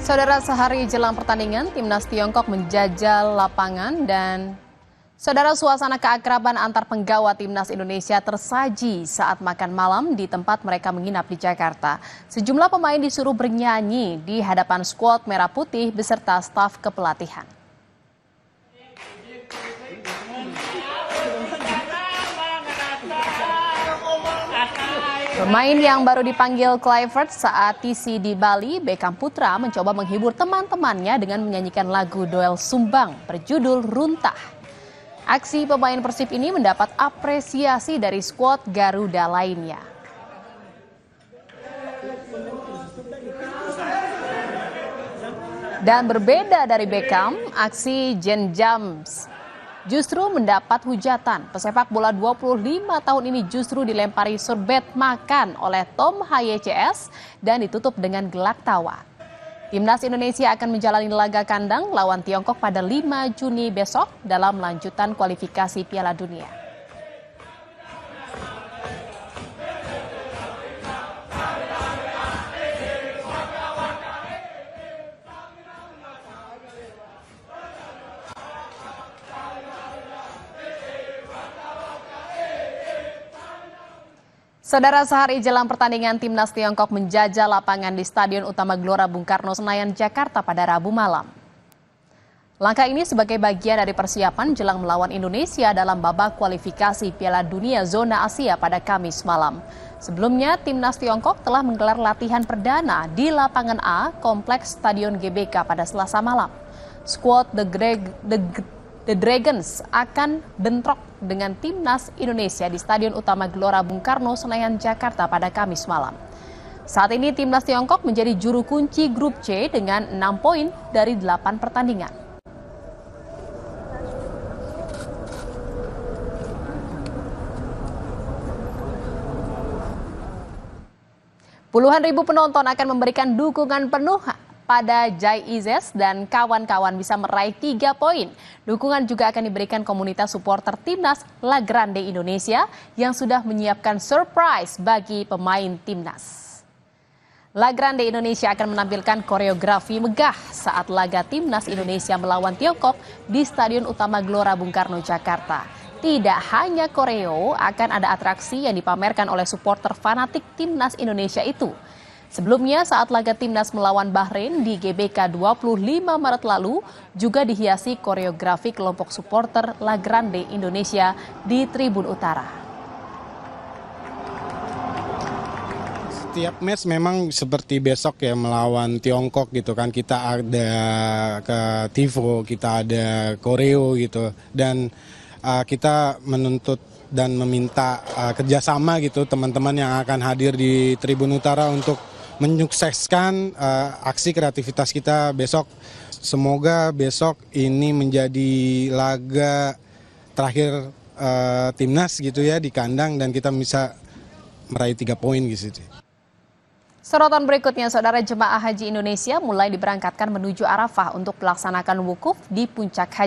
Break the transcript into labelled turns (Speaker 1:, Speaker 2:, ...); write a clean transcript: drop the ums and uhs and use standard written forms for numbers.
Speaker 1: Saudara, sehari jelang pertandingan, timnas Tiongkok menjajal lapangan dan saudara, suasana keakraban antar penggawa timnas Indonesia tersaji saat makan malam di tempat mereka menginap di Jakarta. Sejumlah pemain disuruh bernyanyi di hadapan skuad merah putih beserta staf kepelatihan. Pemain yang baru dipanggil Kluivert saat TC di Bali, Beckham Putra mencoba menghibur teman-temannya dengan menyanyikan lagu Doel Sumbang berjudul Runtah. Aksi pemain Persib ini mendapat apresiasi dari skuad Garuda lainnya. Dan berbeda dari Beckham, aksi Jen Jams justru mendapat hujatan. Pesepak bola 25 tahun ini justru dilempari sorbet makan oleh Tom HYCS dan ditutup dengan gelak tawa. Timnas Indonesia akan menjalani laga kandang lawan Tiongkok pada 5 Juni besok dalam lanjutan kualifikasi Piala Dunia. Saudara, sehari jelang pertandingan, timnas Tiongkok menjajal lapangan di Stadion Utama Gelora Bung Karno, Senayan, Jakarta pada Rabu malam. Langkah ini sebagai bagian dari persiapan jelang melawan Indonesia dalam babak kualifikasi Piala Dunia Zona Asia pada Kamis malam. Sebelumnya, timnas Tiongkok telah menggelar latihan perdana di lapangan A Kompleks Stadion GBK pada Selasa malam. Skuad The Dragons akan bentrok dengan timnas Indonesia di Stadion Utama Gelora Bung Karno, Senayan, Jakarta pada Kamis malam. Saat ini timnas Tiongkok menjadi juru kunci grup C dengan 6 poin dari 8 pertandingan. Puluhan ribu penonton akan memberikan dukungan penuh pada Jai Izes dan kawan-kawan bisa meraih 3 poin. Dukungan juga akan diberikan komunitas supporter timnas La Grande Indonesia yang sudah menyiapkan surprise bagi pemain timnas. La Grande Indonesia akan menampilkan koreografi megah saat laga timnas Indonesia melawan Tiongkok di Stadion Utama Gelora Bung Karno, Jakarta. Tidak hanya koreo, akan ada atraksi yang dipamerkan oleh supporter fanatik timnas Indonesia itu. Sebelumnya saat laga timnas melawan Bahrain di GBK 25 Maret lalu juga dihiasi koreografi kelompok supporter La Grande Indonesia di Tribun Utara.
Speaker 2: Setiap match memang seperti besok ya melawan Tiongkok gitu kan, kita ada ke TIFO, kita ada koreo gitu, dan kita menuntut dan meminta kerjasama gitu teman-teman yang akan hadir di Tribun Utara untuk menyukseskan aksi kreativitas kita besok. Semoga besok ini menjadi laga terakhir timnas gitu ya di kandang dan kita bisa meraih 3 poin gitu.
Speaker 1: Sorotan berikutnya, saudara, jemaah haji Indonesia mulai diberangkatkan menuju Arafah untuk melaksanakan wukuf di puncak haji.